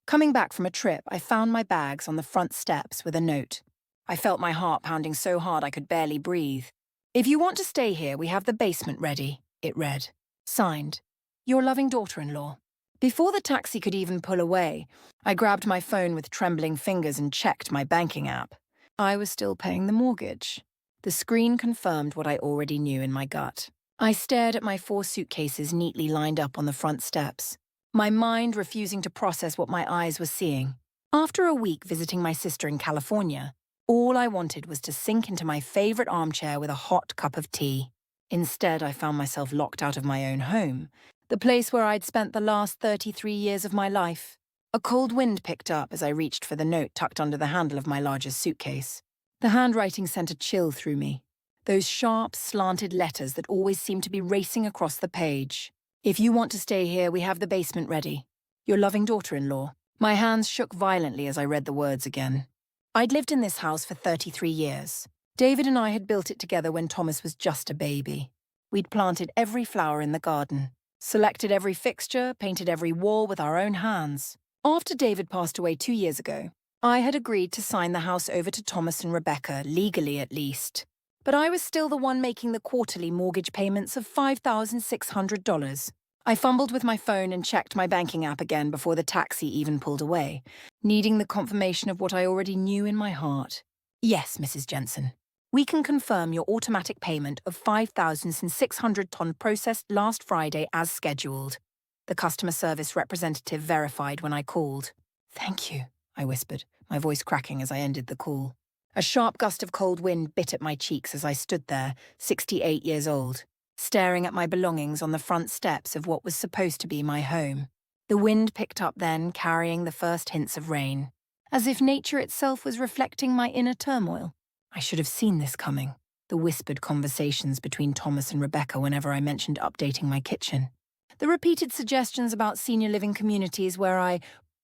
Coming back from a trip, I found my bags on the front steps with a note. I felt my heart pounding so hard I could barely breathe. "If you want to stay here, we have the basement ready," it read. Signed, "Your loving daughter-in-law." Before the taxi could even pull away, I grabbed my phone with trembling fingers and checked my banking app. I was still paying the mortgage. The screen confirmed what I already knew in my gut. I stared at my 4 suitcases neatly lined up on the front steps, my mind refusing to process what my eyes were seeing. After a week visiting my sister in California, all I wanted was to sink into my favorite armchair with a hot cup of tea. Instead, I found myself locked out of my own home, the place where I'd spent the last 33 years of my life. A cold wind picked up as I reached for the note tucked under the handle of my largest suitcase. The handwriting sent a chill through me. Those sharp, slanted letters that always seemed to be racing across the page. "If you want to stay here, we have the basement ready. Your loving daughter-in-law." My hands shook violently as I read the words again. I'd lived in this house for 33 years. David and I had built it together when Thomas was just a baby. We'd planted every flower in the garden, selected every fixture, painted every wall with our own hands. After David passed away 2 years ago, I had agreed to sign the house over to Thomas and Rebecca, legally at least. But I was still the one making the quarterly mortgage payments of $5,600. I fumbled with my phone and checked my banking app again before the taxi even pulled away, needing the confirmation of what I already knew in my heart. "Yes, Mrs. Jensen. We can confirm your automatic payment of $5,600 processed last Friday as scheduled," the customer service representative verified when I called. "Thank you," I whispered, my voice cracking as I ended the call. A sharp gust of cold wind bit at my cheeks as I stood there, 68 years old, staring at my belongings on the front steps of what was supposed to be my home. The wind picked up then, carrying the first hints of rain, as if nature itself was reflecting my inner turmoil. I should have seen this coming, the whispered conversations between Thomas and Rebecca whenever I mentioned updating my kitchen. The repeated suggestions about senior living communities where I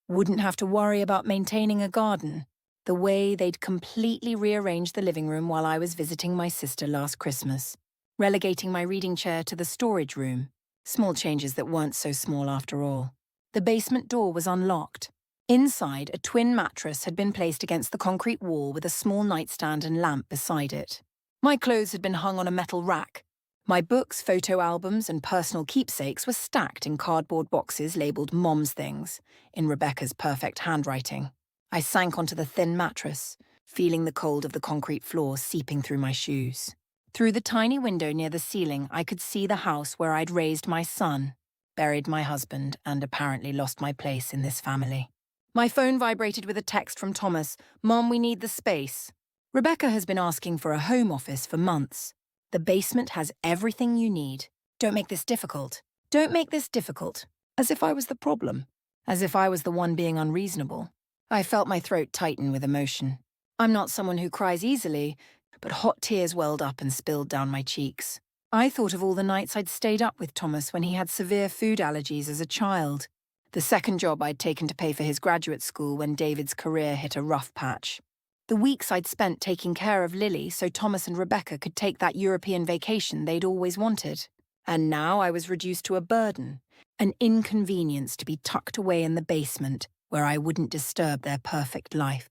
wouldn't have to worry about maintaining a garden. The way they'd completely rearranged the living room while I was visiting my sister last Christmas, relegating my reading chair to the storage room. Small changes that weren't so small after all. The basement door was unlocked. Inside, a twin mattress had been placed against the concrete wall with a small nightstand and lamp beside it. My clothes had been hung on a metal rack. My books, photo albums, and personal keepsakes were stacked in cardboard boxes labeled Mom's Things, in Rebecca's perfect handwriting. I sank onto the thin mattress, feeling the cold of the concrete floor seeping through my shoes. Through the tiny window near the ceiling, I could see the house where I'd raised my son, buried my husband, and apparently lost my place in this family. My phone vibrated with a text from Thomas. "Mom, we need the space. Rebecca has been asking for a home office for months. The basement has everything you need. Don't make this difficult. Don't make this difficult." As if I was the problem. As if I was the one being unreasonable. I felt my throat tighten with emotion. I'm not someone who cries easily, but hot tears welled up and spilled down my cheeks. I thought of all the nights I'd stayed up with Thomas when he had severe food allergies as a child. The second job I'd taken to pay for his graduate school when David's career hit a rough patch. The weeks I'd spent taking care of Lily so Thomas and Rebecca could take that European vacation they'd always wanted. And now I was reduced to a burden, an inconvenience to be tucked away in the basement where I wouldn't disturb their perfect life.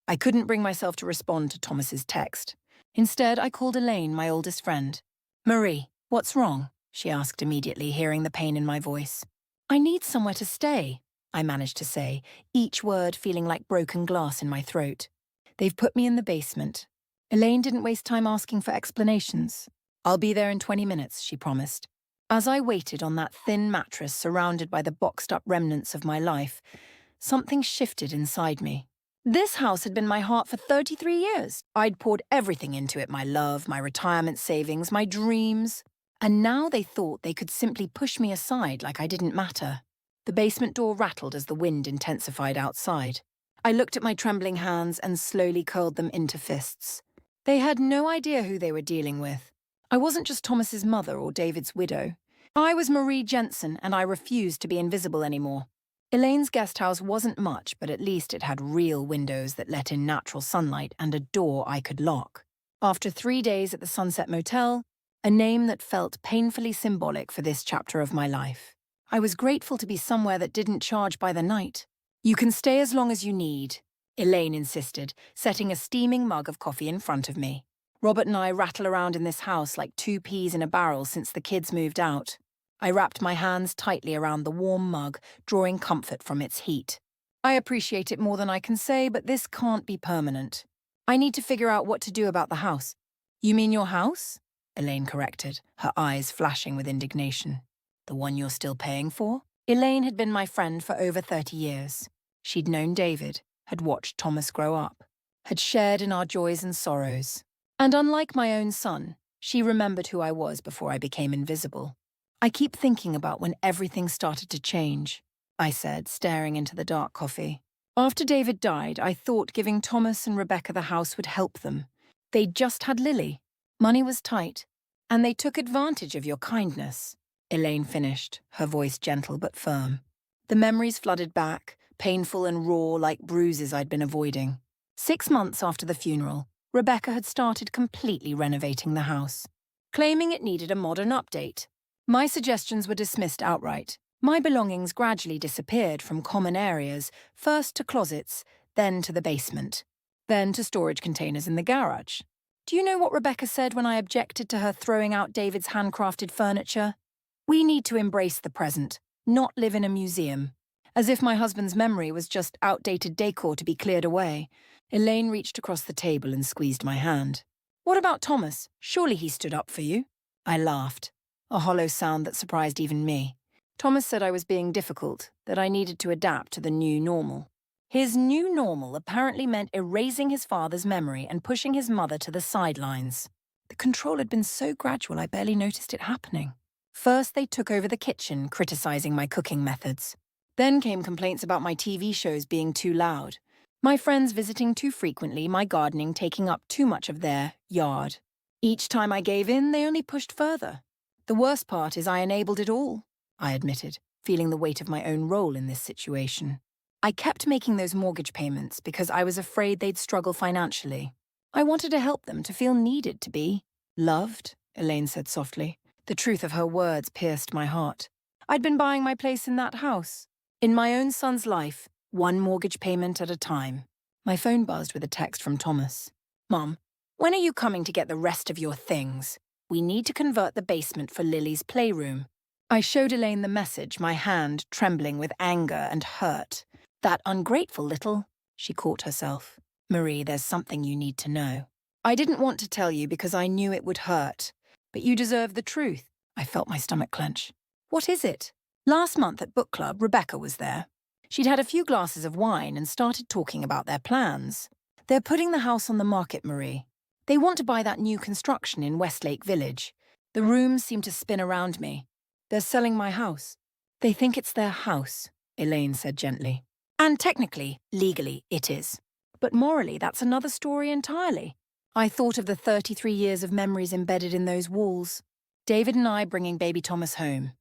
I couldn't bring myself to respond to Thomas's text. Instead, I called Elaine, my oldest friend. "Marie, what's wrong?" she asked immediately, hearing the pain in my voice. "I need somewhere to stay," I managed to say, each word feeling like broken glass in my throat. "They've put me in the basement." Elaine didn't waste time asking for explanations. "I'll be there in 20 minutes, she promised. As I waited on that thin mattress surrounded by the boxed-up remnants of my life, something shifted inside me. This house had been my heart for 33 years. I'd poured everything into it, my love, my retirement savings, my dreams. And now they thought they could simply push me aside like I didn't matter. The basement door rattled as the wind intensified outside. I looked at my trembling hands and slowly curled them into fists. They had no idea who they were dealing with. I wasn't just Thomas's mother or David's widow. I was Marie Jensen, and I refused to be invisible anymore. Elaine's guest house wasn't much, but at least it had real windows that let in natural sunlight and a door I could lock. After 3 days at the Sunset Motel, a name that felt painfully symbolic for this chapter of my life. I was grateful to be somewhere that didn't charge by the night. You can stay as long as you need, Elaine insisted, setting a steaming mug of coffee in front of me. Robert and I rattle around in this house like two peas in a barrel since the kids moved out. I wrapped my hands tightly around the warm mug, drawing comfort from its heat. I appreciate it more than I can say, but this can't be permanent. I need to figure out what to do about the house. You mean your house? Elaine corrected, her eyes flashing with indignation. The one you're still paying for? Elaine had been my friend for over 30 years. She'd known David, had watched Thomas grow up, had shared in our joys and sorrows. And unlike my own son, she remembered who I was before I became invisible. I keep thinking about when everything started to change, I said, staring into the dark coffee. After David died, I thought giving Thomas and Rebecca the house would help them. They'd just had Lily. Money was tight, and they took advantage of your kindness. Elaine finished, her voice gentle but firm. The memories flooded back, painful and raw like bruises I'd been avoiding. 6 months after the funeral, Rebecca had started completely renovating the house, claiming it needed a modern update. My suggestions were dismissed outright. My belongings gradually disappeared from common areas, first to closets, then to the basement, then to storage containers in the garage. Do you know what Rebecca said when I objected to her throwing out David's handcrafted furniture? We need to embrace the present, not live in a museum. As if my husband's memory was just outdated decor to be cleared away, Elaine reached across the table and squeezed my hand. What about Thomas? Surely he stood up for you? I laughed, a hollow sound that surprised even me. Thomas said I was being difficult, that I needed to adapt to the new normal. His new normal apparently meant erasing his father's memory and pushing his mother to the sidelines. The control had been so gradual I barely noticed it happening. First, they took over the kitchen, criticizing my cooking methods. Then came complaints about my TV shows being too loud, my friends visiting too frequently, my gardening taking up too much of their yard. Each time I gave in, they only pushed further. The worst part is I enabled it all, I admitted, feeling the weight of my own role in this situation. I kept making those mortgage payments because I was afraid they'd struggle financially. I wanted to help them, to feel needed, to be loved, Elaine said softly. The truth of her words pierced my heart. I'd been buying my place in that house, in my own son's life, one mortgage payment at a time. My phone buzzed with a text from Thomas. Mom, when are you coming to get the rest of your things? We need to convert the basement for Lily's playroom. I showed Elaine the message, my hand trembling with anger and hurt. That ungrateful little... She caught herself. Marie, there's something you need to know. I didn't want to tell you because I knew it would hurt. But you deserve the truth. I felt my stomach clench. What is it? Last month at book club, Rebecca was there. She'd had a few glasses of wine and started talking about their plans. They're putting the house on the market, Marie. They want to buy that new construction in Westlake Village. The rooms seem to spin around me. They're selling my house. They think it's their house, Elaine said gently. And technically, legally, it is. But morally, that's another story entirely. I thought of the 33 years of memories embedded in those walls. David and I bringing baby Thomas home.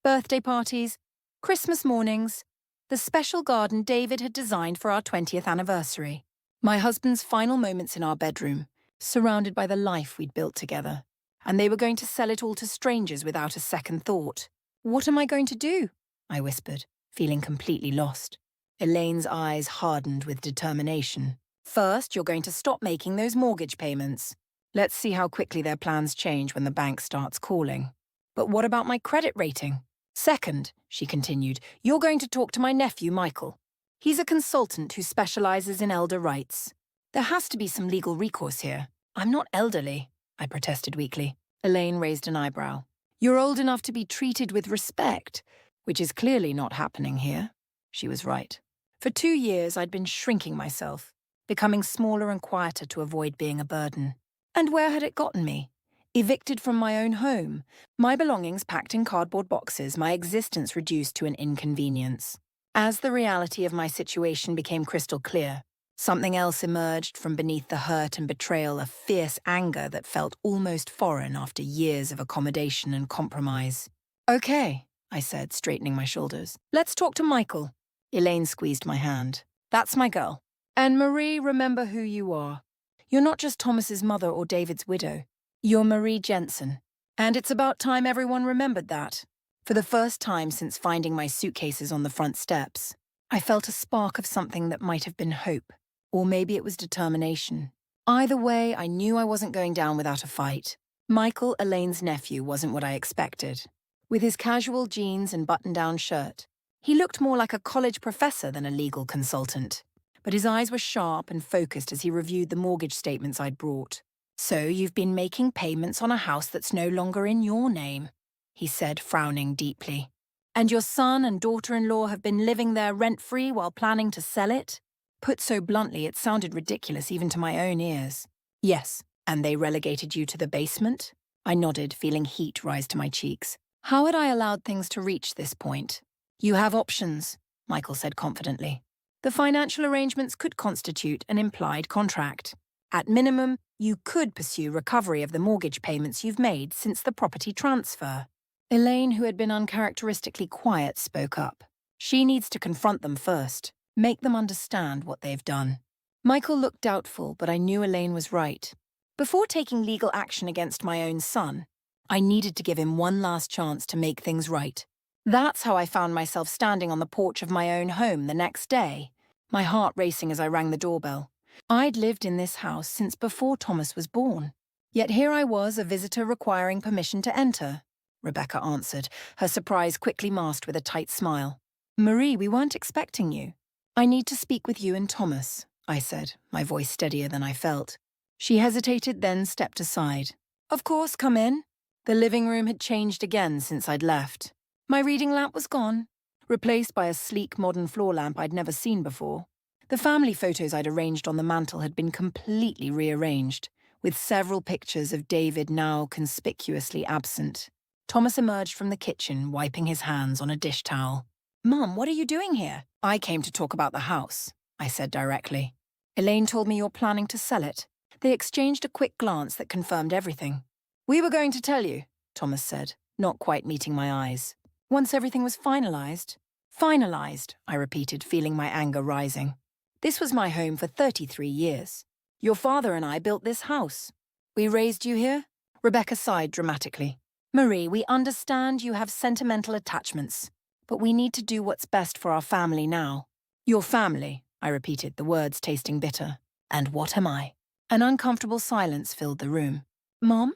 Birthday parties, Christmas mornings, the special garden David had designed for our 20th anniversary. My husband's final moments in our bedroom, surrounded by the life we'd built together. And they were going to sell it all to strangers without a second thought. What am I going to do? I whispered, feeling completely lost. Elaine's eyes hardened with determination. First, you're going to stop making those mortgage payments. Let's see how quickly their plans change when the bank starts calling. But what about my credit rating? Second, she continued, you're going to talk to my nephew, Michael. He's a consultant who specializes in elder rights. There has to be some legal recourse here. I'm not elderly, I protested weakly. Elaine raised an eyebrow. You're old enough to be treated with respect, which is clearly not happening here. She was right. For 2 years, I'd been shrinking myself, becoming smaller and quieter to avoid being a burden. And where had it gotten me? Evicted from my own home, my belongings packed in cardboard boxes, my existence reduced to an inconvenience. As the reality of my situation became crystal clear, something else emerged from beneath the hurt and betrayal, a fierce anger that felt almost foreign after years of accommodation and compromise. Okay, I said, straightening my shoulders. Let's talk to Michael. Elaine squeezed my hand. That's my girl. And Marie, remember who you are. You're not just Thomas's mother or David's widow. You're Marie Jensen. And it's about time everyone remembered that. For the first time since finding my suitcases on the front steps, I felt a spark of something that might have been hope, or maybe it was determination. Either way, I knew I wasn't going down without a fight. Michael, Elaine's nephew, wasn't what I expected. With his casual jeans and button-down shirt, he looked more like a college professor than a legal consultant. But his eyes were sharp and focused as he reviewed the mortgage statements I'd brought. "So you've been making payments on a house that's no longer in your name," he said, frowning deeply. "And your son and daughter-in-law have been living there rent-free while planning to sell it?" Put so bluntly, it sounded ridiculous even to my own ears. "Yes, and they relegated you to the basement?" I nodded, feeling heat rise to my cheeks. How had I allowed things to reach this point? "You have options," Michael said confidently. "The financial arrangements could constitute an implied contract. At minimum, you could pursue recovery of the mortgage payments you've made since the property transfer." Elaine, who had been uncharacteristically quiet, spoke up. "She needs to confront them first, make them understand what they've done." Michael looked doubtful, but I knew Elaine was right. Before taking legal action against my own son, I needed to give him one last chance to make things right. That's how I found myself standing on the porch of my own home the next day, my heart racing as I rang the doorbell. I'd lived in this house since before Thomas was born. Yet here I was, a visitor requiring permission to enter. Rebecca answered, her surprise quickly masked with a tight smile. "Marie, we weren't expecting you." "I need to speak with you and Thomas," I said, my voice steadier than I felt. She hesitated, then stepped aside. "Of course, come in." The living room had changed again since I'd left. My reading lamp was gone, replaced by a sleek modern floor lamp I'd never seen before. The family photos I'd arranged on the mantel had been completely rearranged, with several pictures of David now conspicuously absent. Thomas emerged from the kitchen, wiping his hands on a dish towel. "Mum, what are you doing here?" "I came to talk about the house," I said directly. "Elaine told me you're planning to sell it." They exchanged a quick glance that confirmed everything. "We were going to tell you," Thomas said, not quite meeting my eyes. "Once everything was finalized." "Finalized," I repeated, feeling my anger rising. "This was my home for 33 years. Your father and I built this house. We raised you here?" Rebecca sighed dramatically. "Marie, we understand you have sentimental attachments, but we need to do what's best for our family now." "Your family," I repeated, the words tasting bitter. "And what am I?" An uncomfortable silence filled the room. "Mom?"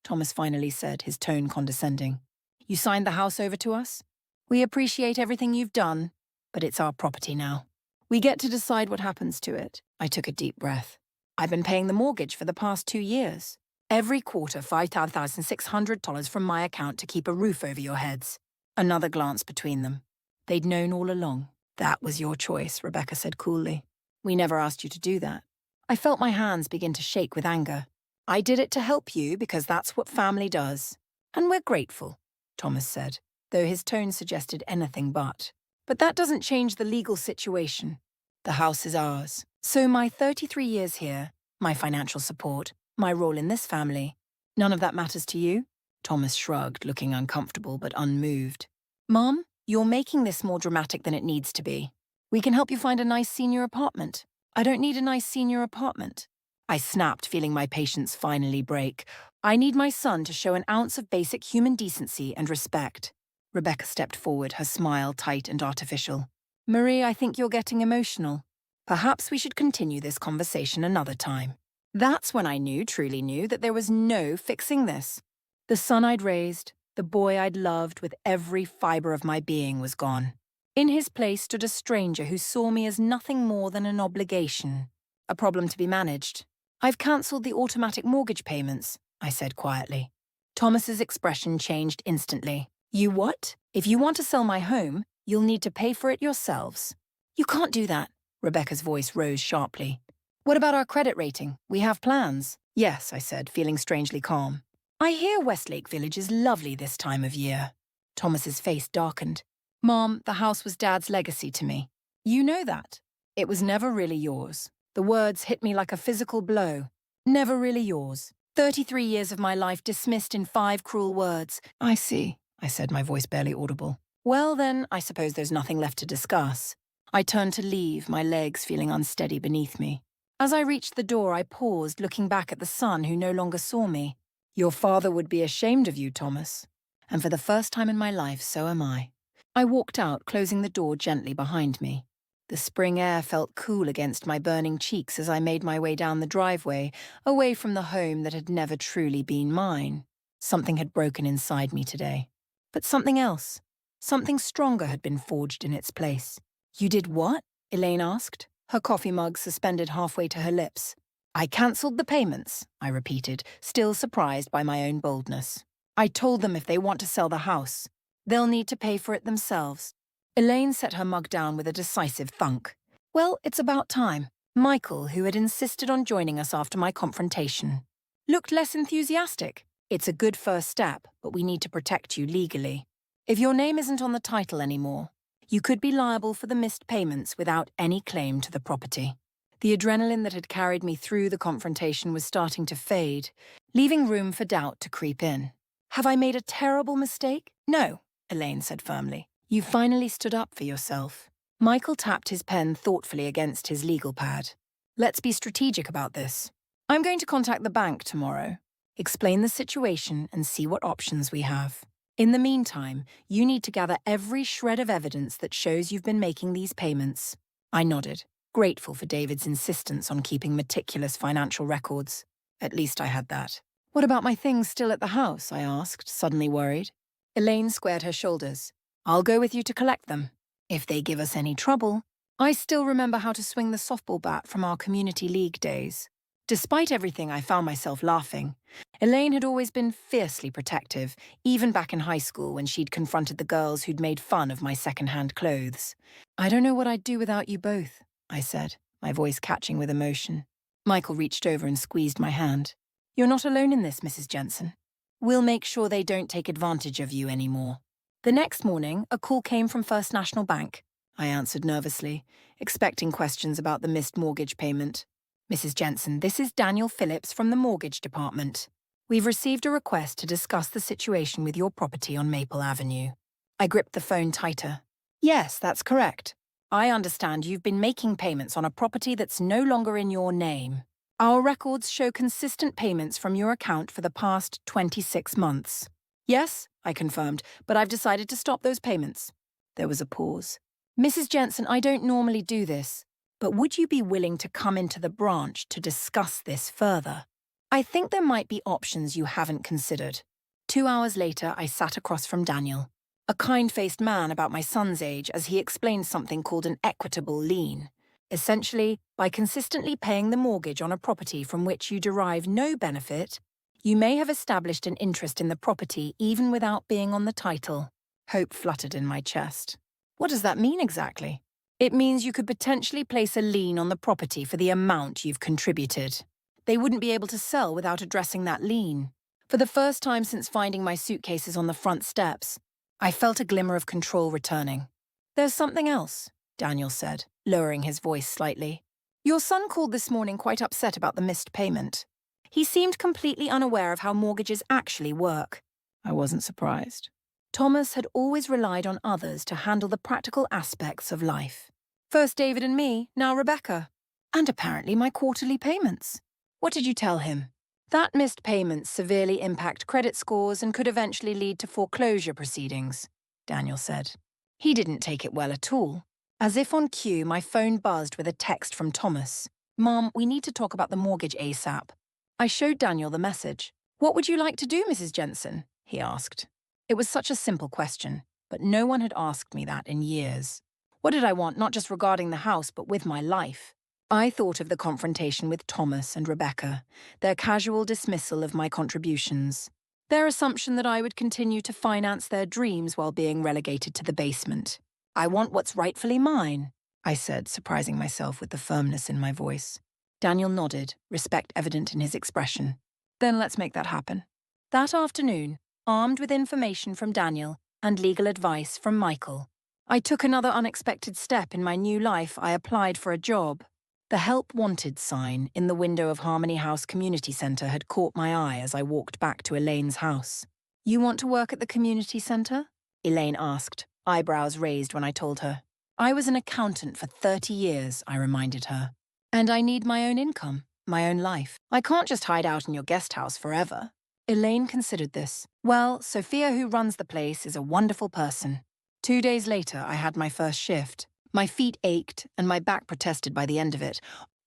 Thomas finally said, his tone condescending. "You signed the house over to us? We appreciate everything you've done, but it's our property now. We get to decide what happens to it." I took a deep breath. "I've been paying the mortgage for the past 2 years. Every quarter, $5,600 from my account to keep a roof over your heads." Another glance between them. They'd known all along. "That was your choice," Rebecca said coolly. "We never asked you to do that." I felt my hands begin to shake with anger. "I did it to help you because that's what family does. And we're grateful," Thomas said, though his tone suggested anything but. "But that doesn't change the legal situation. The house is ours. So my 33 years here, my financial support, my role in this family, none of that matters to you?" Thomas shrugged, looking uncomfortable but unmoved. "Mom, you're making this more dramatic than it needs to be. We can help you find a nice senior apartment." "I don't need a nice senior apartment." I snapped, feeling my patience finally break. "I need my son to show an ounce of basic human decency and respect." Rebecca stepped forward, her smile tight and artificial. "Marie, I think you're getting emotional. Perhaps we should continue this conversation another time." That's when I truly knew, that there was no fixing this. The son I'd raised, the boy I'd loved with every fiber of my being, was gone. In his place stood a stranger who saw me as nothing more than an obligation, a problem to be managed. "I've cancelled the automatic mortgage payments," I said quietly. Thomas's expression changed instantly. "You what? If you want to sell my home, you'll need to pay for it yourselves." "You can't do that." Rebecca's voice rose sharply. "What about our credit rating? We have plans." "Yes," I said, feeling strangely calm. "I hear Westlake Village is lovely this time of year." Thomas's face darkened. "Mom, the house was Dad's legacy to me. You know that. It was never really yours." The words hit me like a physical blow. "Never really yours. 33 years of my life dismissed in 5 cruel words." "I see," I said, my voice barely audible. "Well then, I suppose there's nothing left to discuss." I turned to leave, my legs feeling unsteady beneath me. As I reached the door, I paused, looking back at the son who no longer saw me. "Your father would be ashamed of you, Thomas. And for the first time in my life, so am I." I walked out, closing the door gently behind me. The spring air felt cool against my burning cheeks as I made my way down the driveway, away from the home that had never truly been mine. Something had broken inside me today. But something else. Something stronger had been forged in its place. "You did what?" Elaine asked, her coffee mug suspended halfway to her lips. "I cancelled the payments," I repeated, still surprised by my own boldness. "I told them if they want to sell the house, they'll need to pay for it themselves." Elaine set her mug down with a decisive thunk. "Well, it's about time." Michael, who had insisted on joining us after my confrontation, looked less enthusiastic. "It's a good first step, but we need to protect you legally. If your name isn't on the title anymore, you could be liable for the missed payments without any claim to the property." The adrenaline that had carried me through the confrontation was starting to fade, leaving room for doubt to creep in. "Have I made a terrible mistake?" "No," Elaine said firmly. "You finally stood up for yourself." Michael tapped his pen thoughtfully against his legal pad. "Let's be strategic about this. I'm going to contact the bank tomorrow, explain the situation, and see what options we have. In the meantime, you need to gather every shred of evidence that shows you've been making these payments." I nodded, grateful for David's insistence on keeping meticulous financial records. At least I had that. "What about my things still at the house?" I asked, suddenly worried. Elaine squared her shoulders. "I'll go with you to collect them. If they give us any trouble." I still remember how to swing the softball bat from our community league days. Despite everything, I found myself laughing. Elaine had always been fiercely protective, even back in high school when she'd confronted the girls who'd made fun of my second-hand clothes. "I don't know what I'd do without you both," I said, my voice catching with emotion. Michael reached over and squeezed my hand. "You're not alone in this, Mrs. Jensen. We'll make sure they don't take advantage of you anymore." The next morning, a call came from First National Bank. I answered nervously, expecting questions about the missed mortgage payment. "Mrs. Jensen, this is Daniel Phillips from the mortgage department. We've received a request to discuss the situation with your property on Maple Avenue." I gripped the phone tighter. "Yes, that's correct. I understand you've been making payments on a property that's no longer in your name. Our records show consistent payments from your account for the past 26 months. "Yes," I confirmed, "but I've decided to stop those payments." There was a pause. "Mrs. Jensen, I don't normally do this, but would you be willing to come into the branch to discuss this further? I think there might be options you haven't considered." 2 hours later, I sat across from Daniel, a kind-faced man about my son's age, as he explained something called an equitable lien. Essentially, by consistently paying the mortgage on a property from which you derive no benefit, you may have established an interest in the property even without being on the title. Hope fluttered in my chest. "What does that mean exactly?" "It means you could potentially place a lien on the property for the amount you've contributed. They wouldn't be able to sell without addressing that lien." For the first time since finding my suitcases on the front steps, I felt a glimmer of control returning. "There's something else," Daniel said, lowering his voice slightly. "Your son called this morning quite upset about the missed payment. He seemed completely unaware of how mortgages actually work." I wasn't surprised. Thomas had always relied on others to handle the practical aspects of life. First David and me, now Rebecca. And apparently my quarterly payments. "What did you tell him?" "That missed payments severely impact credit scores and could eventually lead to foreclosure proceedings," Daniel said. He didn't take it well at all. As if on cue, my phone buzzed with a text from Thomas. "Mom, we need to talk about the mortgage ASAP." I showed Daniel the message. "What would you like to do, Mrs. Jensen?" he asked. It was such a simple question, but no one had asked me that in years. What did I want, not just regarding the house, but with my life? I thought of the confrontation with Thomas and Rebecca, their casual dismissal of my contributions, their assumption that I would continue to finance their dreams while being relegated to the basement. "I want what's rightfully mine," I said, surprising myself with the firmness in my voice. Daniel nodded, respect evident in his expression. "Then let's make that happen." That afternoon, armed with information from Daniel and legal advice from Michael, I took another unexpected step in my new life. I applied for a job. The Help Wanted sign in the window of Harmony House Community Centre had caught my eye as I walked back to Elaine's house. "You want to work at the community centre?" Elaine asked, eyebrows raised when I told her. "I was an accountant for 30 years, I reminded her. "And I need my own income, my own life. I can't just hide out in your guest house forever." Elaine considered this. "Well, Sophia, who runs the place, is a wonderful person." 2 days later, I had my first shift. My feet ached and my back protested by the end of it,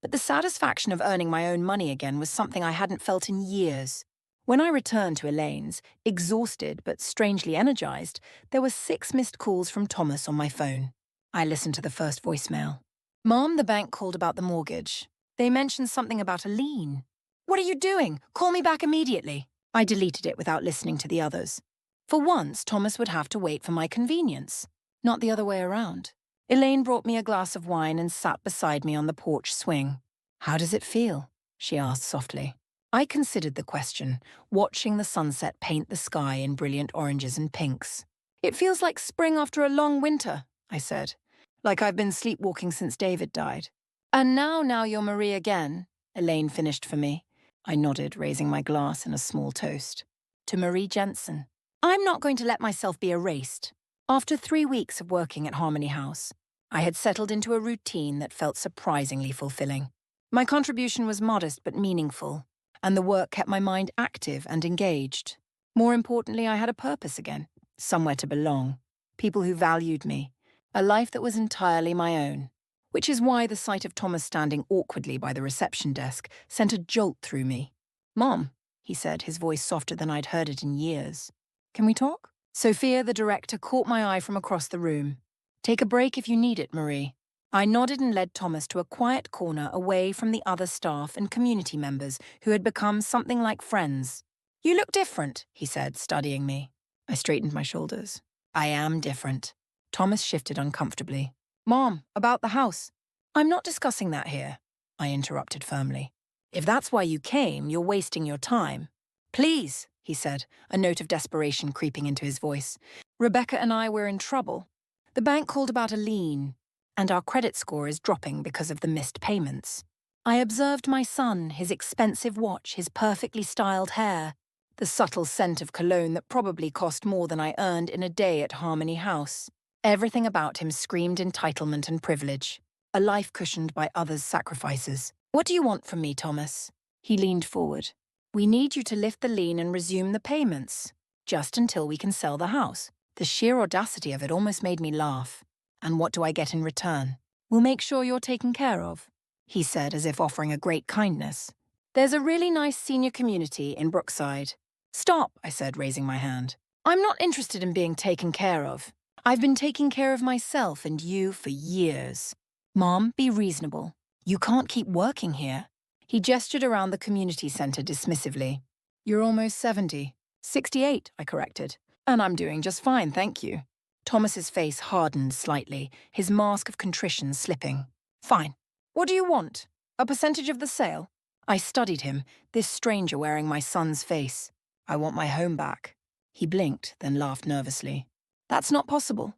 but the satisfaction of earning my own money again was something I hadn't felt in years. When I returned to Elaine's, exhausted but strangely energized, there were 6 missed calls from Thomas on my phone. I listened to the first voicemail. "Mom, the bank called about the mortgage. They mentioned something about a lien." "What are you doing? Call me back immediately." I deleted it without listening to the others. For once, Thomas would have to wait for my convenience, not the other way around. Elaine brought me a glass of wine and sat beside me on the porch swing. "How does it feel?" she asked softly. I considered the question, watching the sunset paint the sky in brilliant oranges and pinks. "It feels like spring after a long winter," I said. "Like I've been sleepwalking since David died." "And now you're Marie again," Elaine finished for me. I nodded, raising my glass in a small toast. "To Marie Jensen." I'm not going to let myself be erased. After 3 weeks of working at Harmony House, I had settled into a routine that felt surprisingly fulfilling. My contribution was modest but meaningful, and the work kept my mind active and engaged. More importantly, I had a purpose again, somewhere to belong, people who valued me, a life that was entirely my own. Which is why the sight of Thomas standing awkwardly by the reception desk sent a jolt through me. "Mom," he said, his voice softer than I'd heard it in years. "Can we talk?" Sophia, the director, caught my eye from across the room. "Take a break if you need it, Marie." I nodded and led Thomas to a quiet corner away from the other staff and community members who had become something like friends. "You look different," he said, studying me. I straightened my shoulders. "I am different." Thomas shifted uncomfortably. "Mom, about the house." "I'm not discussing that here," I interrupted firmly. "If that's why you came, you're wasting your time." "Please," he said, a note of desperation creeping into his voice. "Rebecca and I were in trouble. The bank called about a lien, and our credit score is dropping because of the missed payments." I observed my son, his expensive watch, his perfectly styled hair, the subtle scent of cologne that probably cost more than I earned in a day at Harmony House. Everything about him screamed entitlement and privilege, a life cushioned by others' sacrifices. "What do you want from me, Thomas?" He leaned forward. "We need you to lift the lien and resume the payments, just until we can sell the house." The sheer audacity of it almost made me laugh. "And what do I get in return?" "We'll make sure you're taken care of," he said, as if offering a great kindness. "There's a really nice senior community in Brookside." "Stop," I said, raising my hand. "I'm not interested in being taken care of. I've been taking care of myself and you for years." "Mom, be reasonable. You can't keep working here." He gestured around the community center dismissively. "You're almost 70. 68, I corrected. "And I'm doing just fine, thank you." Thomas's face hardened slightly, his mask of contrition slipping. "Fine. What do you want? A percentage of the sale?" I studied him, this stranger wearing my son's face. "I want my home back." He blinked, then laughed nervously. "That's not possible.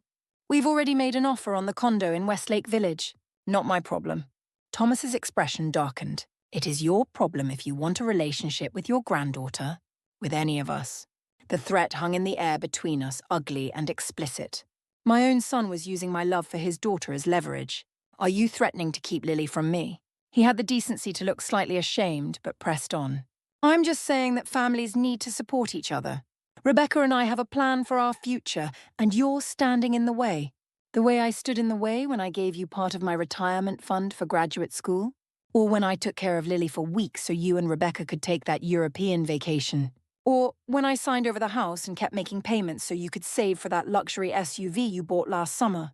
We've already made an offer on the condo in Westlake Village." "Not my problem." Thomas's expression darkened. "It is your problem if you want a relationship with your granddaughter, with any of us." The threat hung in the air between us, ugly and explicit. My own son was using my love for his daughter as leverage. "Are you threatening to keep Lily from me?" He had the decency to look slightly ashamed, but pressed on. "I'm just saying that families need to support each other. Rebecca and I have a plan for our future, and you're standing in the way." "The way I stood in the way when I gave you part of my retirement fund for graduate school? Or when I took care of Lily for weeks so you and Rebecca could take that European vacation? Or when I signed over the house and kept making payments so you could save for that luxury SUV you bought last summer?"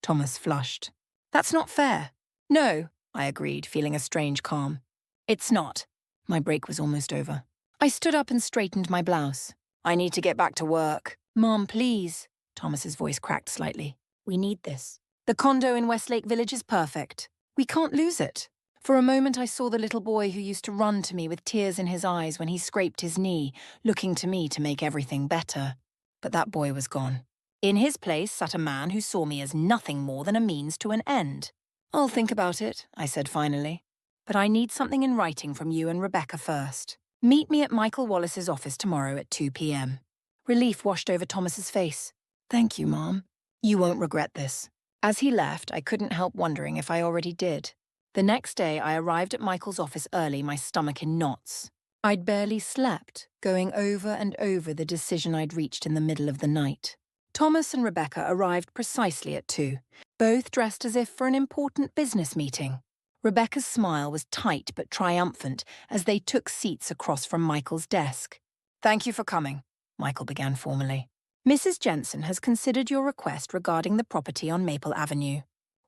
Thomas flushed. "That's not fair." "No," I agreed, feeling a strange calm. "It's not." My break was almost over. I stood up and straightened my blouse. "I need to get back to work." "Mom, please." Thomas's voice cracked slightly. "We need this. The condo in Westlake Village is perfect. We can't lose it." For a moment I saw the little boy who used to run to me with tears in his eyes when he scraped his knee, looking to me to make everything better. But that boy was gone. In his place sat a man who saw me as nothing more than a means to an end. "I'll think about it," I said finally. "But I need something in writing from you and Rebecca first. Meet me at Michael Wallace's office tomorrow at 2 p.m. Relief washed over Thomas's face. "Thank you, Mom. You won't regret this." As he left, I couldn't help wondering if I already did. The next day, I arrived at Michael's office early, my stomach in knots. I'd barely slept, going over and over the decision I'd reached in the middle of the night. Thomas and Rebecca arrived precisely at 2, both dressed as if for an important business meeting. Rebecca's smile was tight but triumphant as they took seats across from Michael's desk. "Thank you for coming," Michael began formally. "Mrs. Jensen has considered your request regarding the property on Maple Avenue."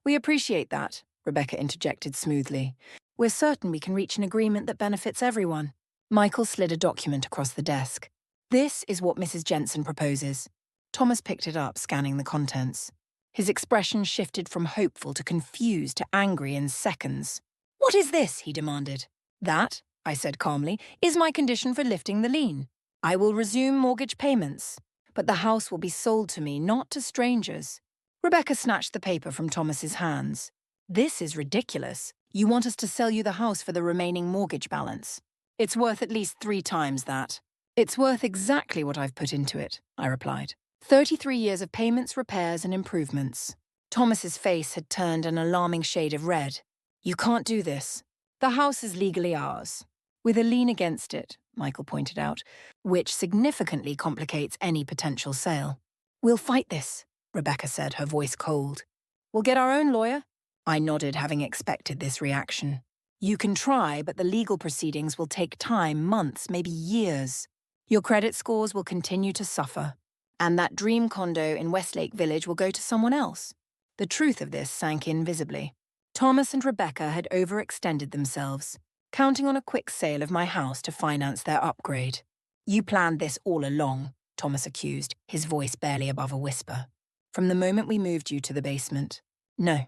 "We appreciate that," Rebecca interjected smoothly. "We're certain we can reach an agreement that benefits everyone." Michael slid a document across the desk. "This is what Mrs. Jensen proposes." Thomas picked it up, scanning the contents. His expression shifted from hopeful to confused to angry in seconds. "What is this?" he demanded. "That," I said calmly, "is my condition for lifting the lien. I will resume mortgage payments, but the house will be sold to me, not to strangers." Rebecca snatched the paper from Thomas's hands. "This is ridiculous. You want us to sell you the house for the remaining mortgage balance. It's worth at least 3 times that." "It's worth exactly what I've put into it," I replied. 33 years of payments, repairs, and improvements. Thomas's face had turned an alarming shade of red. "You can't do this. The house is legally ours. With a lien against it," Michael pointed out, "which significantly complicates any potential sale." "We'll fight this," Rebecca said, her voice cold. "We'll get our own lawyer." I nodded, having expected this reaction. "You can try, but the legal proceedings will take time, months, maybe years. Your credit scores will continue to suffer. And that dream condo in Westlake Village will go to someone else." The truth of this sank in visibly. Thomas and Rebecca had overextended themselves, counting on a quick sale of my house to finance their upgrade. "You planned this all along," Thomas accused, his voice barely above a whisper. "From the moment we moved you to the basement." "No,"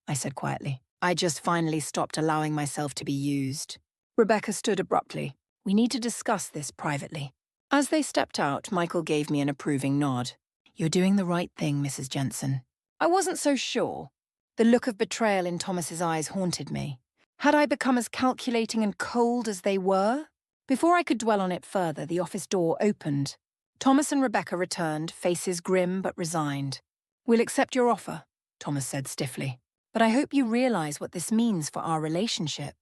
I said quietly. "I just finally stopped allowing myself to be used." Rebecca stood abruptly. "We need to discuss this privately." As they stepped out, Michael gave me an approving nod. "You're doing the right thing, Mrs. Jensen." I wasn't so sure. The look of betrayal in Thomas's eyes haunted me. Had I become as calculating and cold as they were? Before I could dwell on it further, the office door opened. Thomas and Rebecca returned, faces grim but resigned. "We'll accept your offer," Thomas said stiffly. "But I hope you realize what this means for our relationship."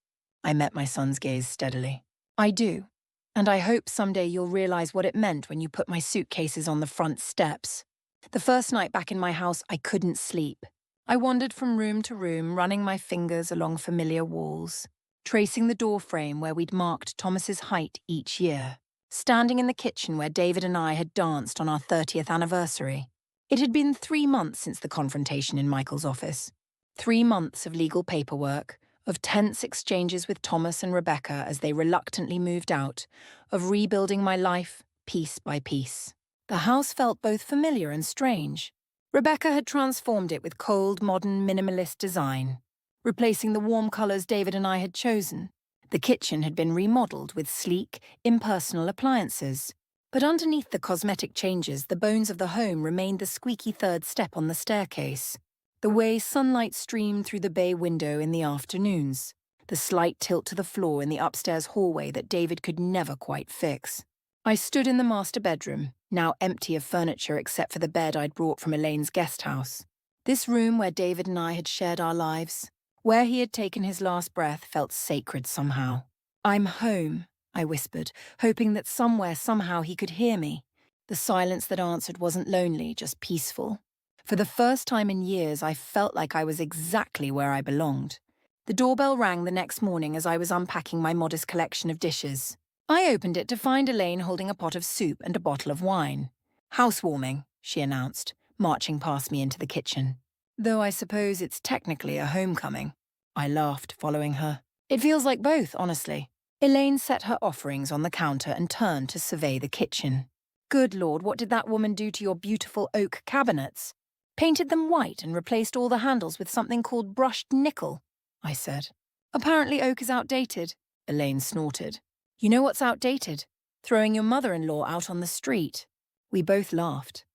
I met my son's gaze steadily. "I do. And I hope someday you'll realize what it meant when you put my suitcases on the front steps." The first night back in my house, I couldn't sleep. I wandered from room to room, running my fingers along familiar walls, tracing the door frame where we'd marked Thomas's height each year, standing in the kitchen where David and I had danced on our 30th anniversary. It had been 3 months since the confrontation in Michael's office. 3 months of legal paperwork, of tense exchanges with Thomas and Rebecca as they reluctantly moved out, of rebuilding my life piece by piece. The house felt both familiar and strange. Rebecca had transformed it with cold, modern, minimalist design, replacing the warm colours David and I had chosen. The kitchen had been remodeled with sleek, impersonal appliances. But underneath the cosmetic changes, the bones of the home remained the squeaky third step on the staircase. The way sunlight streamed through the bay window in the afternoons. The slight tilt to the floor in the upstairs hallway that David could never quite fix. I stood in the master bedroom, now empty of furniture except for the bed I'd brought from Elaine's guest house. This room where David and I had shared our lives, where he had taken his last breath, felt sacred somehow. "I'm home," I whispered, hoping that somewhere, somehow he could hear me. The silence that answered wasn't lonely, just peaceful. For the first time in years, I felt like I was exactly where I belonged. The doorbell rang the next morning as I was unpacking my modest collection of dishes. I opened it to find Elaine holding a pot of soup and a bottle of wine. "Housewarming," she announced, marching past me into the kitchen. "Though I suppose it's technically a homecoming." I laughed, following her. "It feels like both, honestly." Elaine set her offerings on the counter and turned to survey the kitchen. "Good Lord, what did that woman do to your beautiful oak cabinets?" "Painted them white and replaced all the handles with something called brushed nickel," I said. "Apparently oak is outdated," Elaine snorted. "You know what's outdated? Throwing your mother-in-law out on the street." We both laughed,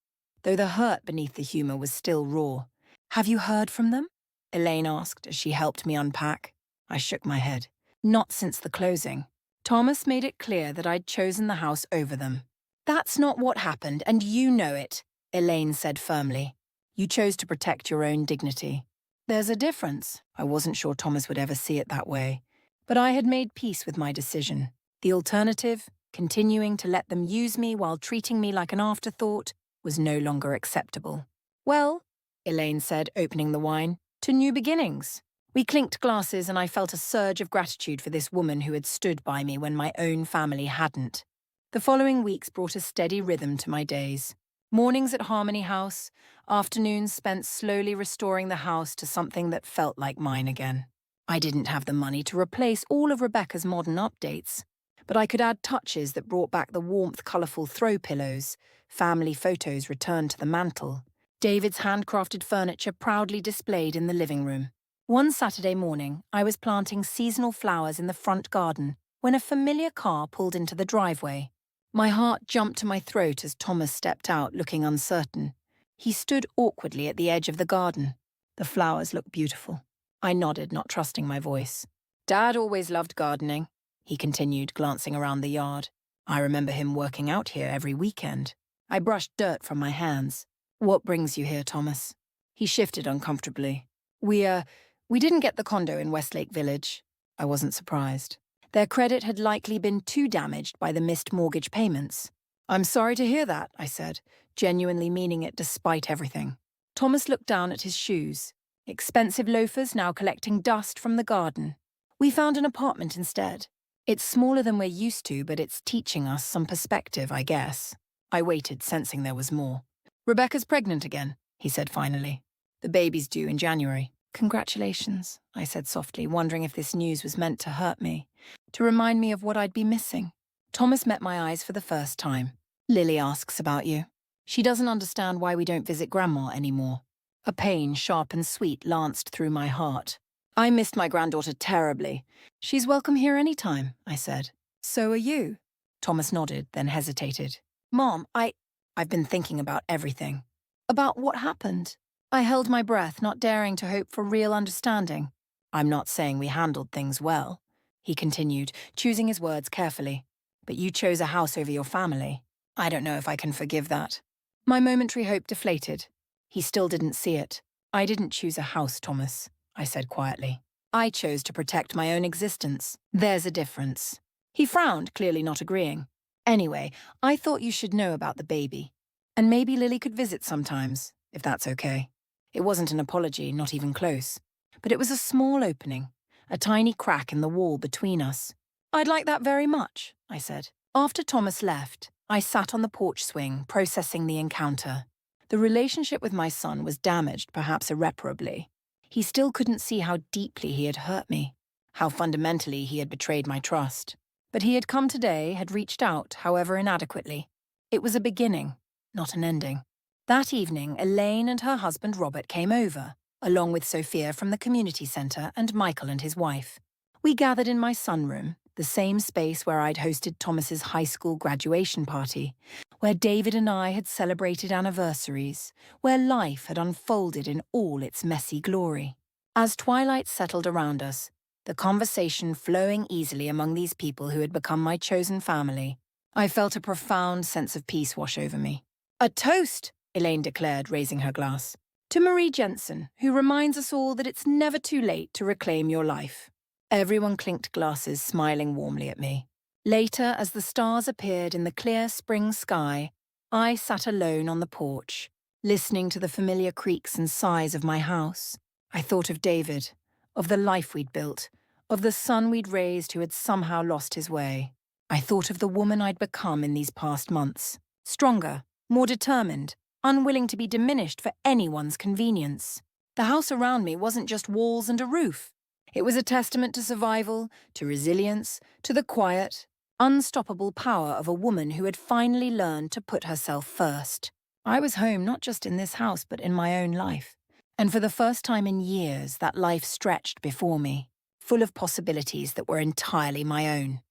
though the hurt beneath the humour was still raw. "Have you heard from them?" Elaine asked as she helped me unpack. I shook my head. "Not since the closing. Thomas made it clear that I'd chosen the house over them." "That's not what happened, and you know it," Elaine said firmly. "You chose to protect your own dignity." "There's a difference." I wasn't sure Thomas would ever see it that way. But I had made peace with my decision. The alternative, continuing to let them use me while treating me like an afterthought, was no longer acceptable. "Well," Elaine said, opening the wine, "to new beginnings." We clinked glasses and I felt a surge of gratitude for this woman who had stood by me when my own family hadn't. The following weeks brought a steady rhythm to my days. Mornings at Harmony House, afternoons spent slowly restoring the house to something that felt like mine again. I didn't have the money to replace all of Rebecca's modern updates, but I could add touches that brought back the warmth, colourful throw pillows, family photos returned to the mantel, David's handcrafted furniture proudly displayed in the living room. One Saturday morning, I was planting seasonal flowers in the front garden when a familiar car pulled into the driveway. My heart jumped to my throat as Thomas stepped out, looking uncertain. He stood awkwardly at the edge of the garden. The flowers looked beautiful. I nodded, not trusting my voice. "Dad always loved gardening," he continued, glancing around the yard. "I remember him working out here every weekend." I brushed dirt from my hands. "What brings you here, Thomas?" He shifted uncomfortably. We didn't get the condo in Westlake Village." I wasn't surprised. Their credit had likely been too damaged by the missed mortgage payments. "I'm sorry to hear that," I said, genuinely meaning it despite everything. Thomas looked down at his shoes. Expensive loafers now collecting dust from the garden. "We found an apartment instead. It's smaller than we're used to, but it's teaching us some perspective, I guess." I waited, sensing there was more. "Rebecca's pregnant again," he said finally. "The baby's due in January." "Congratulations," I said softly, wondering if this news was meant to hurt me, to remind me of what I'd be missing. Thomas met my eyes for the first time. "Lily asks about you. She doesn't understand why we don't visit Grandma anymore." A pain, sharp and sweet, lanced through my heart. "I missed my granddaughter terribly. She's welcome here any time," I said. "So are you." Thomas nodded, then hesitated. "Mom, I've been thinking about everything." "About what happened?" I held my breath, not daring to hope for real understanding. "I'm not saying we handled things well," he continued, choosing his words carefully. "But you chose a house over your family. I don't know if I can forgive that." My momentary hope deflated. He still didn't see it. "I didn't choose a house, Thomas," I said quietly. "I chose to protect my own existence. There's a difference." He frowned, clearly not agreeing. "Anyway, I thought you should know about the baby. And maybe Lily could visit sometimes, if that's okay." It wasn't an apology, not even close. But it was a small opening, a tiny crack in the wall between us. "I'd like that very much," I said. After Thomas left, I sat on the porch swing, processing the encounter. The relationship with my son was damaged, perhaps irreparably. He still couldn't see how deeply he had hurt me, how fundamentally he had betrayed my trust. But he had come today, had reached out, however inadequately. It was a beginning, not an ending. That evening, Elaine and her husband Robert came over, along with Sophia from the community centre and Michael and his wife. We gathered in my sunroom, the same space where I'd hosted Thomas's high school graduation party, where David and I had celebrated anniversaries, where life had unfolded in all its messy glory. As twilight settled around us, the conversation flowing easily among these people who had become my chosen family, I felt a profound sense of peace wash over me. "A toast," Elaine declared, raising her glass, "to Marie Jensen, who reminds us all that it's never too late to reclaim your life." Everyone clinked glasses, smiling warmly at me. Later, as the stars appeared in the clear spring sky, I sat alone on the porch, listening to the familiar creaks and sighs of my house. I thought of David, of the life we'd built, of the son we'd raised who had somehow lost his way. I thought of the woman I'd become in these past months, stronger, more determined, unwilling to be diminished for anyone's convenience. The house around me wasn't just walls and a roof. It was a testament to survival, to resilience, to the quiet, unstoppable power of a woman who had finally learned to put herself first. I was home not just in this house but in my own life. And for the first time in years, that life stretched before me, full of possibilities that were entirely my own.